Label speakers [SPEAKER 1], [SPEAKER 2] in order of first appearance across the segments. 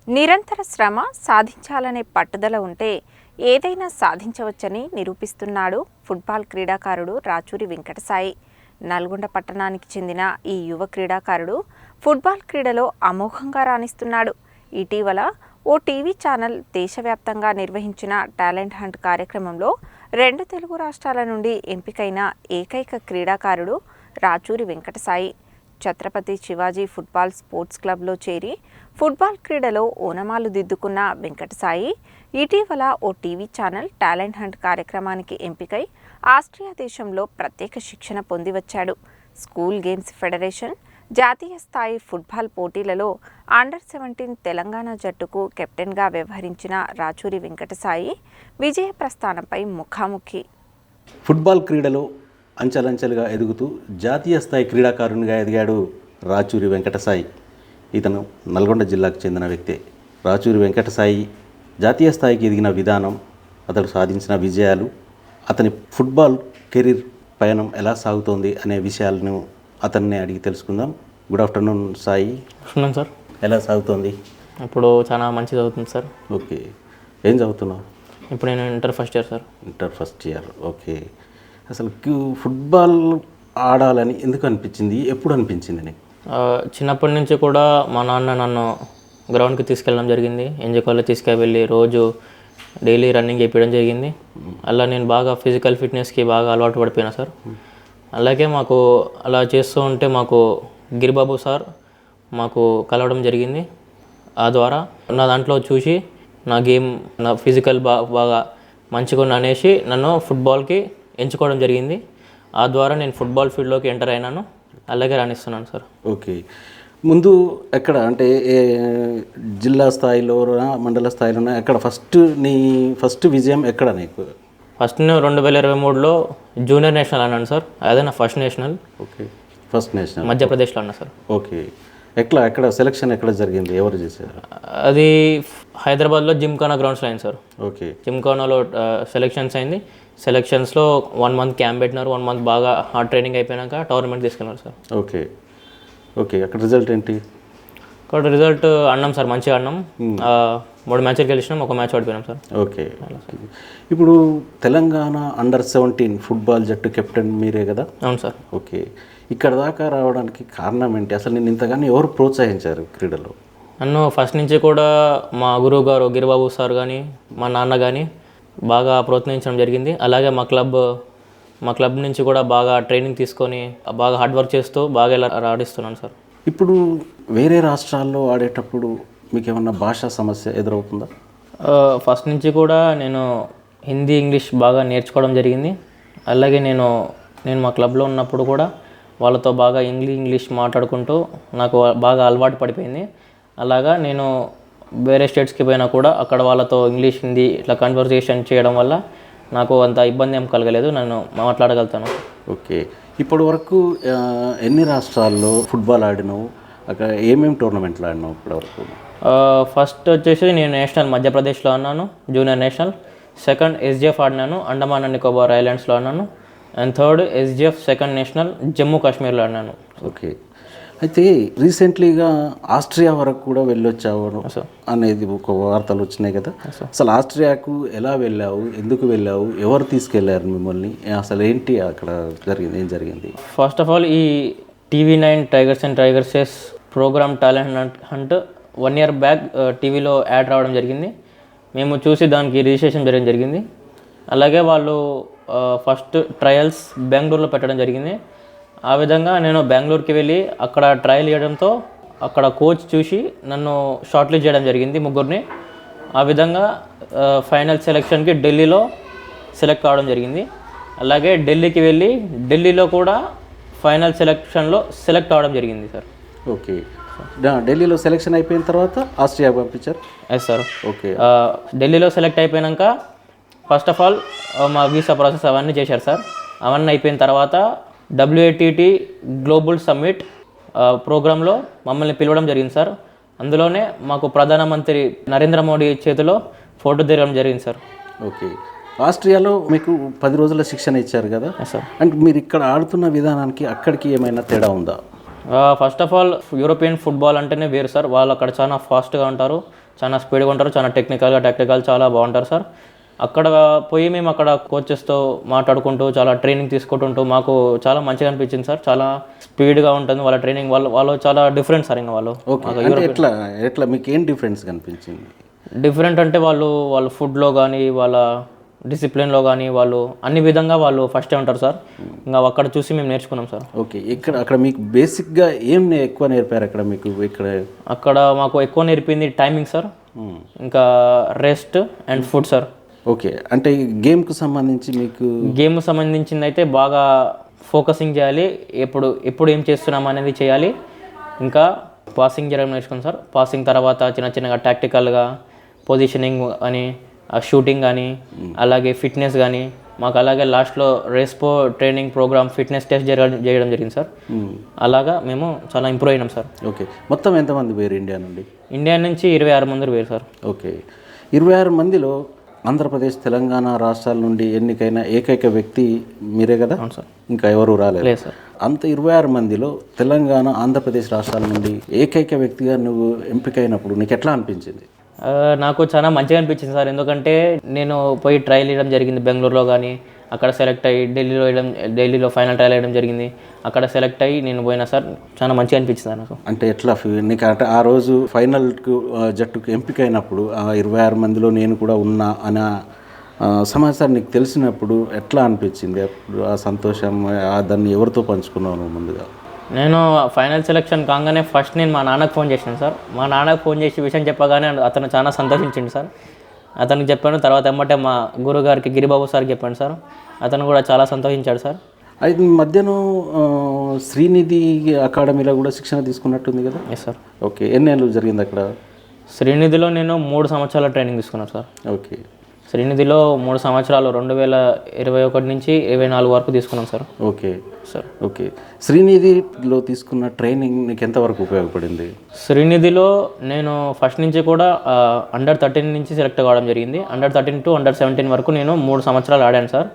[SPEAKER 1] నిరంతర శ్రమ సాధించాలనే పట్టుదల ఉంటే ఏదైనా సాధించవచ్చని నిరూపిస్తున్నాడు ఫుట్బాల్ క్రీడాకారుడు రాచూరి వెంకటసాయి. నల్గొండ పట్టణానికి చెందిన ఈ యువ క్రీడాకారుడు ఫుట్బాల్ క్రీడలో అమోఘంగా రాణిస్తున్నాడు. ఇటీవల ఓ టీవీ ఛానల్ దేశవ్యాప్తంగా నిర్వహించిన టాలెంట్ హంట్ కార్యక్రమంలో 2 తెలుగు రాష్ట్రాల నుండి ఎంపికైన ఏకైక క్రీడాకారుడు రాచూరి వెంకటసాయి. ఛత్రపతి శివాజీ ఫుట్బాల్ స్పోర్ట్స్ క్లబ్లో చేరి ఫుట్బాల్ క్రీడలో ఓనమాలు దిద్దుకున్న వెంకటసాయి ఇటీవల ఓ టీవీ ఛానల్ టాలెంట్ హంట్ కార్యక్రమానికి ఎంపికై ఆస్ట్రియా దేశంలో ప్రత్యేక శిక్షణ పొంది వచ్చాడు. స్కూల్ గేమ్స్ ఫెడరేషన్ జాతీయ స్థాయి ఫుట్బాల్ పోటీలలో అండర్-17 తెలంగాణ జట్టుకు కెప్టెన్గా వ్యవహరించిన రాచూరి వెంకటసాయి విజయ ప్రస్థానంపై ముఖాముఖి.
[SPEAKER 2] ఫుట్బాల్ క్రీడలో అంచెలంచెలుగా ఎదుగుతూ జాతీయ స్థాయి క్రీడాకారునిగా ఎదిగాడు రాచూరి వెంకటసాయి. ఇతను నల్గొండ జిల్లాకు చెందిన వ్యక్తే. రాచూరి వెంకటసాయి జాతీయ స్థాయికి ఎదిగిన విధానం, అతడు సాధించిన విజయాలు, అతని ఫుట్బాల్ కెరీర్ పయనం ఎలా సాగుతోంది అనే విషయాలను అతన్ని అడిగి తెలుసుకుందాం. Good afternoon Sai.
[SPEAKER 3] వస్తున్నాను సార్.
[SPEAKER 2] ఎలా సాగుతోంది?
[SPEAKER 3] ఇప్పుడు చాలా మంచిగా చదువుతుంది సార్.
[SPEAKER 2] ఓకే, ఏం చదువుతున్నావు?
[SPEAKER 3] ఇప్పుడు నేను inter first year sir.
[SPEAKER 2] Inter first year. Okay, అసలు ఫుట్బాల్ ఆడాలని ఎందుకు అనిపించింది, ఎప్పుడు అనిపించింది నీకు?
[SPEAKER 3] చిన్నప్పటి నుంచి కూడా మా నాన్న నన్ను గ్రౌండ్కి తీసుకెళ్ళడం జరిగింది. ఎంజాయ్ కాలేజ్ తీసుకెళ్ళి రోజు డైలీ రన్నింగ్ చేయించడం జరిగింది. అలా నేను బాగా ఫిజికల్ ఫిట్నెస్కి బాగా అలవాటు పడిపోయినా సార్. అలాగే మాకు అలా చేస్తూ ఉంటే మాకు గిరిబాబు సార్ మాకు కలవడం జరిగింది. ఆ ద్వారా నా దాంట్లో చూసి నా గేమ్, నా ఫిజికల్ బాగా మంచిగా అనేసి నన్ను ఫుట్బాల్కి ఎంచుకోవడం జరిగింది. ఆ ద్వారా నేను ఫుట్బాల్ ఫీల్డ్లోకి ఎంటర్ అయినాను. అలాగే రాణిస్తున్నాను సార్.
[SPEAKER 2] ఓకే, ముందు ఎక్కడ అంటే జిల్లా స్థాయిలోనా మండల స్థాయిలోనా ఎక్కడ ఫస్ట్ విజయం ఎక్కడ నీకు?
[SPEAKER 3] ఫస్ట్ 2023లో జూనియర్ నేషనల్ అన్నాను సార్. అదే నా first national.
[SPEAKER 2] Okay, first national
[SPEAKER 3] మధ్యప్రదేశ్లో అన్నా సార్.
[SPEAKER 2] ఓకే, ఎక్కడ సెలక్షన్ ఎక్కడ జరిగింది, ఎవరు చేశారు?
[SPEAKER 3] అది హైదరాబాద్లో జిమ్ఖానా గ్రౌండ్స్లో అయింది సార్.
[SPEAKER 2] ఓకే,
[SPEAKER 3] జిమ్ఖానాలో సెలెక్షన్స్ అయింది. సెలెక్షన్స్లో 1 మంత్ క్యాంప్ పెట్టినారు. 1 మంత్ బాగా హార్డ్ ట్రైనింగ్ అయిపోయాక టోర్నమెంట్ తీసుకెళ్ళారు సార్.
[SPEAKER 2] ఓకే ఓకే, అక్కడ రిజల్ట్ ఏంటి?
[SPEAKER 3] అక్కడ రిజల్ట్ అన్నాం సార్, మంచిగా అన్నాం. 3 మ్యాచ్లు గెలిచినాం, 1 మ్యాచ్ ఓడిపోయినాం సార్.
[SPEAKER 2] ఓకే, ఇప్పుడు తెలంగాణ అండర్-17 ఫుట్బాల్ జట్టు కెప్టెన్ మీరే కదా?
[SPEAKER 3] అవును సార్.
[SPEAKER 2] ఓకే, ఇక్కడ దాకా రావడానికి కారణం ఏంటి? అసలు నేను ఇంతగానో ఎవరు ప్రోత్సహించారు క్రీడలో?
[SPEAKER 3] నన్ను ఫస్ట్ నుంచి కూడా మా గురువు గారు గిరిబాబు సార్ కానీ మా నాన్న కానీ బాగా ప్రోత్సహించడం జరిగింది. అలాగే మా క్లబ్ నుంచి కూడా బాగా ట్రైనింగ్ తీసుకొని బాగా హార్డ్ వర్క్ చేస్తూ బాగా ఇలా ఆడిస్తున్నాను సార్.
[SPEAKER 2] ఇప్పుడు వేరే రాష్ట్రాల్లో ఆడేటప్పుడు మీకు ఏమన్నా భాషా సమస్య ఎదురవుతుందా?
[SPEAKER 3] ఫస్ట్ నుంచి కూడా నేను హిందీ, ఇంగ్లీష్ బాగా నేర్చుకోవడం జరిగింది. అలాగే నేను మా క్లబ్లో ఉన్నప్పుడు కూడా వాళ్ళతో బాగా ఇంగ్లీష్ మాట్లాడుకుంటూ నాకు బాగా అలవాటు పడిపోయింది. అలాగా నేను వేరే స్టేట్స్కి పోయినా కూడా అక్కడ వాళ్ళతో ఇంగ్లీష్, హిందీ ఇట్లా కన్వర్జేషన్ చేయడం వల్ల నాకు అంత ఇబ్బంది ఏం కలగలేదు. నేను మాట్లాడగలుగుతాను.
[SPEAKER 2] ఓకే, ఇప్పటి వరకు ఎన్ని రాష్ట్రాల్లో ఫుట్బాల్ ఆడినావు? అక్కడ ఏమేమి టోర్నమెంట్లు ఆడినావు ఇప్పటి వరకు?
[SPEAKER 3] ఫస్ట్ వచ్చేసి నేను నేషనల్ మధ్యప్రదేశ్లో ఆడినాను, జూనియర్ నేషనల్. సెకండ్ SGF ఆడినాను, అండమాన్ అండ్ నికోబార్ ఐలాండ్స్లో ఆడినాను. And third SGF second national Jammu కాశ్మీర్లో ఆడినాను.
[SPEAKER 2] ఓకే, అయితే రీసెంట్లీగా ఆస్ట్రియా వరకు కూడా వెళ్ళొచ్చావు అనేది ఒక వార్తలు వచ్చినాయి కదా? అసలు ఆస్ట్రియాకు ఎలా వెళ్ళావు, ఎందుకు వెళ్ళావు, ఎవరు తీసుకెళ్లారు మిమ్మల్ని, అసలు ఏంటి అక్కడ జరిగింది, ఏం జరిగింది?
[SPEAKER 3] ఫస్ట్ ఆఫ్ ఆల్ ఈ TV9 tigers and tigresses program talent hunt 1 year back టీవీలో యాడ్ రావడం జరిగింది. మేము చూసి దానికి రిజిస్ట్రేషన్ చేయడం జరిగింది. అలాగే వాళ్ళు ఫస్ట్ ట్రయల్స్ బెంగళూరులో పెట్టడం జరిగింది. ఆ విధంగా నేను బెంగళూరుకి వెళ్ళి అక్కడ ట్రయల్ చేయడంతో అక్కడ కోచ్ చూసి నన్ను షార్ట్ లిస్ట్ చేయడం జరిగింది, 3 ఆ విధంగా ఫైనల్ సెలెక్షన్కి ఢిల్లీలో సెలెక్ట్ కావడం జరిగింది. అలాగే ఢిల్లీకి వెళ్ళి ఢిల్లీలో కూడా ఫైనల్ సెలెక్షన్లో సెలెక్ట్ కావడం జరిగింది సార్.
[SPEAKER 2] ఓకే, ఢిల్లీలో సెలెక్షన్ అయిపోయిన తర్వాత ఆస్ట్రియా పంపించారు?
[SPEAKER 3] Yes sir.
[SPEAKER 2] ఓకే,
[SPEAKER 3] ఢిల్లీలో సెలెక్ట్ అయిపోయాక ఫస్ట్ ఆఫ్ ఆల్ మా వీసా ప్రాసెస్ అవన్నీ చేశారు సార్. అవన్నీ అయిపోయిన తర్వాత WATT గ్లోబల్ సమ్మిట్ ప్రోగ్రాంలో మమ్మల్ని పిలవడం జరిగింది సార్. అందులోనే మాకు ప్రధానమంత్రి నరేంద్ర మోడీ చేతిలో ఫోటో దిగడం జరిగింది సార్.
[SPEAKER 2] ఓకే, ఆస్ట్రియాలో మీకు 10 రోజుల శిక్షణ ఇచ్చారు కదా
[SPEAKER 3] సార్?
[SPEAKER 2] అంటే మీరు ఇక్కడ ఆడుతున్న విధానానికి అక్కడికి ఏమైనా తేడా ఉందా?
[SPEAKER 3] First of all European football అంటేనే వేరు సార్. వాళ్ళు అక్కడ చాలా ఫాస్ట్గా ఉంటారు. చాలా స్పీడ్గా ఉంటారు, చాలా టెక్నికల్ చాలా బాగుంటారు సార్. అక్కడ పోయి మేము అక్కడ కోచెస్తో మాట్లాడుకుంటూ చాలా ట్రైనింగ్ తీసుకుంటుంటూ మాకు చాలా మంచిగా అనిపించింది సార్. చాలా స్పీడ్గా ఉంటుంది వాళ్ళ ట్రైనింగ్, వాళ్ళు చాలా డిఫరెంట్ సార్. ఇంకా వాళ్ళు
[SPEAKER 2] అంటే ఎట్లా మీకు ఏం డిఫరెన్స్ కనిపించింది?
[SPEAKER 3] డిఫరెంట్ అంటే వాళ్ళు ఫుడ్లో కానీ వాళ్ళ డిసిప్లిన్లో కానీ వాళ్ళు అన్ని విధంగా వాళ్ళు ఫస్టే ఉంటారు సార్. ఇంకా అక్కడ చూసి మేము నేర్చుకున్నాం సార్.
[SPEAKER 2] ఓకే, అక్కడ మీకు బేసిక్గా ఏం ఎక్కువ నేర్పారు అక్కడ మీకు?
[SPEAKER 3] అక్కడ మాకు ఎక్కువ నేర్పింది టైమింగ్ సార్, ఇంకా rest and food sir.
[SPEAKER 2] Okay, అంటే గేమ్కు సంబంధించి మీకు
[SPEAKER 3] సంబంధించింది అయితే బాగా ఫోకసింగ్ చేయాలి, ఎప్పుడు ఏం చేస్తున్నాం అనేది చేయాలి. ఇంకా పాసింగ్ చేయడం నేర్చుకున్నాం సార్. పాసింగ్ తర్వాత చిన్నగా టాక్టికల్గా పొజిషనింగ్ అని, షూటింగ్ కానీ, అలాగే ఫిట్నెస్ కానీ మాకు, అలాగే లాస్ట్లో రేస్పో ట్రైనింగ్ ప్రోగ్రామ్ ఫిట్నెస్ టెస్ట్ చేయడం జరిగింది సార్. అలాగా మేము చాలా ఇంప్రూవ్ అయినాం సార్.
[SPEAKER 2] ఓకే, మొత్తం ఎంతమంది వేరు ఇండియా నుండి?
[SPEAKER 3] ఇండియా నుంచి 26 మంది వేరు సార్.
[SPEAKER 2] ఓకే, 26 మందిలో ఆంధ్రప్రదేశ్, తెలంగాణ రాష్ట్రాల నుండి ఎన్నికైన ఏకైక వ్యక్తి మీరే కదా?
[SPEAKER 3] అవును సార్.
[SPEAKER 2] ఇంకా ఎవరు రాలేదు
[SPEAKER 3] సార్.
[SPEAKER 2] అంత 26 మందిలో తెలంగాణ, ఆంధ్రప్రదేశ్ రాష్ట్రాల నుండి ఏకైక వ్యక్తిగా నువ్వు ఎంపికైనప్పుడు నీకు ఎట్లా అనిపించింది?
[SPEAKER 3] నాకు చాలా మంచిగా అనిపించింది సార్. ఎందుకంటే నేను పోయి ట్రయల్ వేయడం జరిగింది బెంగళూరులో, కానీ అక్కడ సెలెక్ట్ అయ్యి ఢిల్లీలో ఫైనల్ ట్రయల్ వేయడం జరిగింది. అక్కడ సెలెక్ట్ అయ్యి నేను పోయినా సార్. చాలా మంచిగా అనిపించింది నాకు.
[SPEAKER 2] అంటే ఎట్లా నీకు అంటే ఆ రోజు ఫైనల్కు జట్టుకు ఎంపిక అయినప్పుడు ఆ 26 మందిలో నేను కూడా ఉన్నా అనే సమాచారం నీకు తెలిసినప్పుడు ఎట్లా అనిపించింది? అప్పుడు ఆ సంతోషం దాన్ని ఎవరితో పంచుకున్నావు నువ్వు ముందుగా?
[SPEAKER 3] నేను ఫైనల్ సెలెక్షన్ కాగానే ఫస్ట్ నేను మా నాన్నకు ఫోన్ చేశాను సార్. మా నాన్నకు ఫోన్ చేసి విషయం చెప్పగానే అతను చాలా సంతోషించిండు సార్. అతనికి చెప్పాను, తర్వాత ఎమ్మటే మా గురుగారికి గిరిబాబు సార్కి చెప్పాను సార్. అతను కూడా చాలా సంతోషించాడు సార్.
[SPEAKER 2] అయితే మధ్యాహ్నం శ్రీనిధి అకాడమీలో కూడా శిక్షణ తీసుకున్నట్టుంది కదా?
[SPEAKER 3] Yes sir.
[SPEAKER 2] ఓకే, ఎన్నేళ్ళు జరిగింది అక్కడ?
[SPEAKER 3] శ్రీనిధిలో నేను 3 సంవత్సరాల ట్రైనింగ్ తీసుకున్నాను సార్.
[SPEAKER 2] ఓకే,
[SPEAKER 3] శ్రీనిధిలో 3 సంవత్సరాలు 2021 నుంచి 2024 వరకు తీసుకున్నాం సార్.
[SPEAKER 2] Okay
[SPEAKER 3] sir.
[SPEAKER 2] ఓకే, శ్రీనిధిలో తీసుకున్న ట్రైనింగ్ నీకు ఎంతవరకు ఉపయోగపడింది?
[SPEAKER 3] శ్రీనిధిలో నేను ఫస్ట్ నుంచి కూడా అండర్ 13 నుంచి సెలెక్ట్ కావడం జరిగింది. అండర్ 13 టు అండర్ 17 వరకు నేను 3 సంవత్సరాలు ఆడాను సార్.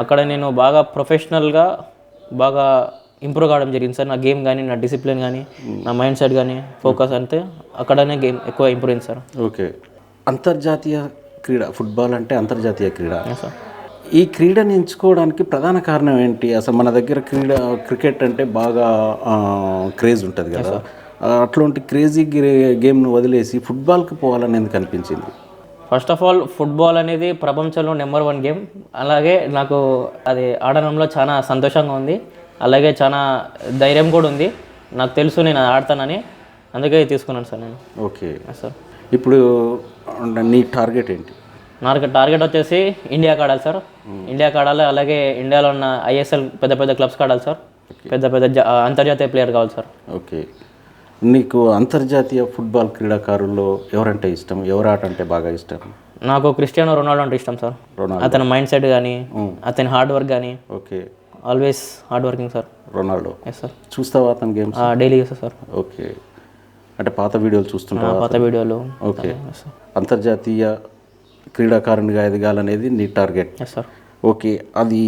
[SPEAKER 3] అక్కడ నేను బాగా ప్రొఫెషనల్గా బాగా ఇంప్రూవ్ కావడం జరిగింది సార్. నా గేమ్ కానీ, నా డిసిప్లిన్ కానీ, నా మైండ్ సెట్ కానీ, ఫోకస్ అంతే అక్కడనే గేమ్ ఎక్కువ ఇంప్రూవ్ అయింది సార్.
[SPEAKER 2] ఓకే, అంతర్జాతీయ క్రీడ, ఫుట్బాల్ అంటే అంతర్జాతీయ క్రీడ.
[SPEAKER 3] సార్.
[SPEAKER 2] ఈ క్రీడని ఎంచుకోవడానికి ప్రధాన కారణం ఏంటి? అసలు మన దగ్గర క్రికెట్ అంటే బాగా క్రేజ్ ఉంటుంది కదా, అట్లాంటి క్రేజీ గేమ్ను వదిలేసి ఫుట్బాల్కి పోవాలని ఎందుకు అనిపించింది?
[SPEAKER 3] ఫస్ట్ ఆఫ్ ఆల్ ఫుట్బాల్ అనేది ప్రపంచంలో నెంబర్ 1 గేమ్. అలాగే నాకు అది ఆడడంలో చాలా సంతోషంగా ఉంది, అలాగే చాలా ధైర్యం కూడా ఉంది. నాకు తెలుసు నేను ఆడతానని, అందుకే తీసుకున్నాను సార్ నేను.
[SPEAKER 2] Okay
[SPEAKER 3] sir.
[SPEAKER 2] ఇప్పుడు నీ టార్గెట్ ఏంటి?
[SPEAKER 3] నాకు టార్గెట్ వచ్చేసి ఇండియాకి ఆడాలి సార్. ఇండియాకి ఆడాలి, అలాగే ఇండియాలో ఉన్న ISL పెద్ద క్లబ్స్కి ఆడాలి సార్. పెద్ద అంతర్జాతీయ ప్లేయర్ కావాలి సార్.
[SPEAKER 2] ఓకే, నీకు అంతర్జాతీయ ఫుట్బాల్ క్రీడాకారుల్లో ఎవరంటే ఇష్టం? ఎవరు ఆట అంటే బాగా ఇష్టం?
[SPEAKER 3] నాకు క్రిస్టియానో రొనాల్డో అంటే ఇష్టం సార్. అతని మైండ్ సెట్ కానీ, అతని హార్డ్ వర్క్ కానీ.
[SPEAKER 2] Okay,
[SPEAKER 3] always hard working sir
[SPEAKER 2] Ronaldo.
[SPEAKER 3] Yes sir.
[SPEAKER 2] చూస్తావా అతని గేమ్స్?
[SPEAKER 3] డైలీ చూస్తా సార్.
[SPEAKER 2] ఓకే, అంటే పాత వీడియోలు చూస్తుంటావా?
[SPEAKER 3] పాత వీడియోలు.
[SPEAKER 2] ఓకే, అంతర్జాతీయ క్రీడాకారునిగా ఎదగాలనేది నీ టార్గెట్.
[SPEAKER 3] Yes sir.
[SPEAKER 2] ఓకే, అది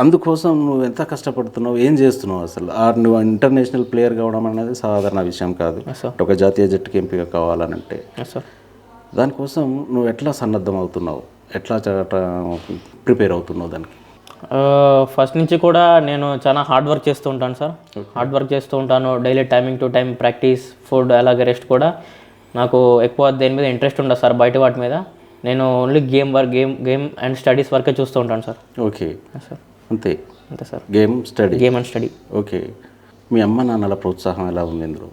[SPEAKER 2] అందుకోసం నువ్వు ఎంత కష్టపడుతున్నావు, ఏం చేస్తున్నావు? అసలు నువ్వు ఇంటర్నేషనల్ ప్లేయర్ కావడం అనేది సాధారణ విషయం కాదు. ఒక జాతీయ జట్టుకి ఎంపిక కావాలనంటే దానికోసం నువ్వు ఎట్లా సన్నద్ధం అవుతున్నావు, ఎట్లా ప్రిపేర్ అవుతున్నావు దానికి?
[SPEAKER 3] ఫస్ట్ నుంచి కూడా నేను చాలా హార్డ్ వర్క్ చేస్తూ ఉంటాను సార్. హార్డ్ వర్క్ చేస్తూ ఉంటాను, daily timing to time practice, food, అలాగే రెస్ట్ కూడా. నాకు ఎక్కువ దేని మీద ఇంట్రెస్ట్ ఉండదు సార్, బయట వాటి మీద. నేను ఓన్లీ గేమ్ అండ్ స్టడీస్ వరకే చూస్తూ ఉంటాను సార్.
[SPEAKER 2] Okay
[SPEAKER 3] sir.
[SPEAKER 2] అంతే
[SPEAKER 3] sir.
[SPEAKER 2] Game and study.
[SPEAKER 3] Okay,
[SPEAKER 2] మీ అమ్మ నాన్నల ప్రోత్సాహం ఎలా ఉంది ఇందులో?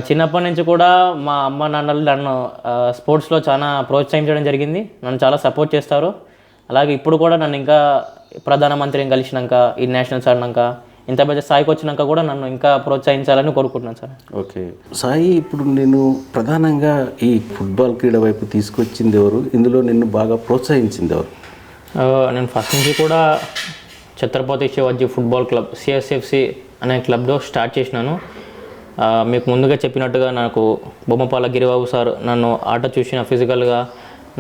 [SPEAKER 3] చిన్నప్పటి నుంచి కూడా మా అమ్మ నాన్నలు నన్ను స్పోర్ట్స్లో చాలా ప్రోత్సహించడం జరిగింది. నన్ను చాలా సపోర్ట్ చేస్తారు. అలాగే ఇప్పుడు కూడా నన్ను ఇంకా ప్రధానమంత్రిని కలిసినాక, ఈ నేషనల్స్ ఆడినాక, ఇంత పెద్ద స్థాయికి వచ్చినాక కూడా నన్ను ఇంకా ప్రోత్సహించాలని కోరుకుంటున్నాను సార్.
[SPEAKER 2] ఓకే సాయి, ఇప్పుడు నేను ప్రధానంగా ఈ ఫుట్బాల్ క్రీడ వైపు తీసుకొచ్చింది ఎవరు? ఇందులో నిన్ను బాగా ప్రోత్సహించింది ఎవరు?
[SPEAKER 3] నేను ఫస్ట్ నుంచి కూడా Chhatrapati Shivaji football club CSFC అనే క్లబ్లో స్టార్ట్ చేసినాను. మీకు ముందుగా చెప్పినట్టుగా నాకు బొమ్మపాల గిరిబాబు సార్ నన్ను ఆట చూసిన ఫిజికల్గా,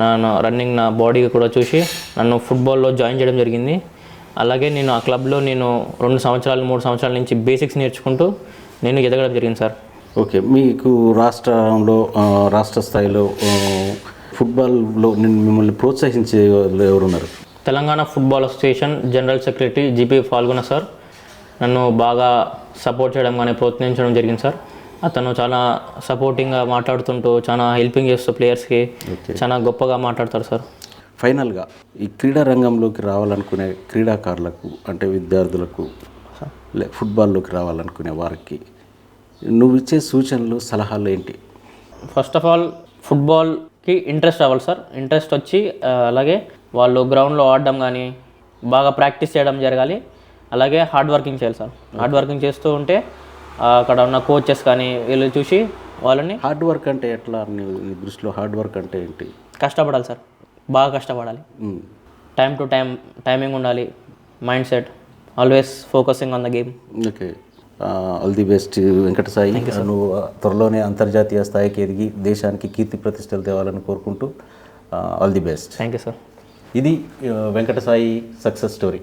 [SPEAKER 3] నన్ను రన్నింగ్, నా బాడీకి కూడా చూసి నన్ను ఫుట్బాల్లో జాయిన్ చేయడం జరిగింది. అలాగే నేను ఆ క్లబ్లో 2 సంవత్సరాలు 3 సంవత్సరాల నుంచి బేసిక్స్ నేర్చుకుంటూ నేను ఎదగడం జరిగింది సార్.
[SPEAKER 2] ఓకే, మీకు రాష్ట్రంలో రాష్ట్ర స్థాయిలో ఫుట్బాల్లో మిమ్మల్ని ప్రోత్సహించే వాళ్ళు ఎవరున్నారు?
[SPEAKER 3] Telangana football association general secretary GP Phalguna sir నన్ను బాగా సపోర్ట్ చేయడం కానీ ప్రోత్సహించడం జరిగింది సార్. అతను చాలా సపోర్టింగ్గా మాట్లాడుతుంటూ చాలా హెల్పింగ్ చేస్తూ ప్లేయర్స్కి చాలా గొప్పగా మాట్లాడతారు సార్.
[SPEAKER 2] ఫైనల్గా ఈ క్రీడా రంగంలోకి రావాలనుకునే క్రీడాకారులకు అంటే విద్యార్థులకు ఫుట్బాల్లోకి రావాలనుకునే వారికి నువ్వు ఇచ్చే సూచనలు సలహాలు ఏంటి?
[SPEAKER 3] ఫస్ట్ ఆఫ్ ఆల్ ఫుట్బాల్కి ఇంట్రెస్ట్ రావాలి సార్. ఇంట్రెస్ట్ వచ్చి అలాగే వాళ్ళు గ్రౌండ్లో ఆడడం కానీ బాగా ప్రాక్టీస్ చేయడం జరగాలి. అలాగే హార్డ్ వర్కింగ్ చేయాలి సార్. హార్డ్ వర్కింగ్ చేస్తూ ఉంటే అక్కడ ఉన్న కోచెస్ కానీ వీళ్ళు చూసి వాళ్ళని
[SPEAKER 2] హార్డ్ వర్క్ అంటే ఎట్లా? నీ దృష్టిలో హార్డ్ వర్క్ అంటే ఏంటి?
[SPEAKER 3] కష్టపడాలి సార్, బాగా కష్టపడాలి. టైం టు టైం టైమింగ్ ఉండాలి. Mind set always focusing on the game.
[SPEAKER 2] Okay, all the best Venkata Sai. నువ్వు త్వరలోనే అంతర్జాతీయ స్థాయికి ఎదిగి దేశానికి కీర్తి ప్రతిష్టలు తేవాలని కోరుకుంటూ all the best.
[SPEAKER 3] Thank you sir.
[SPEAKER 2] ఇది వెంకట సాయి సక్సెస్ స్టోరీ.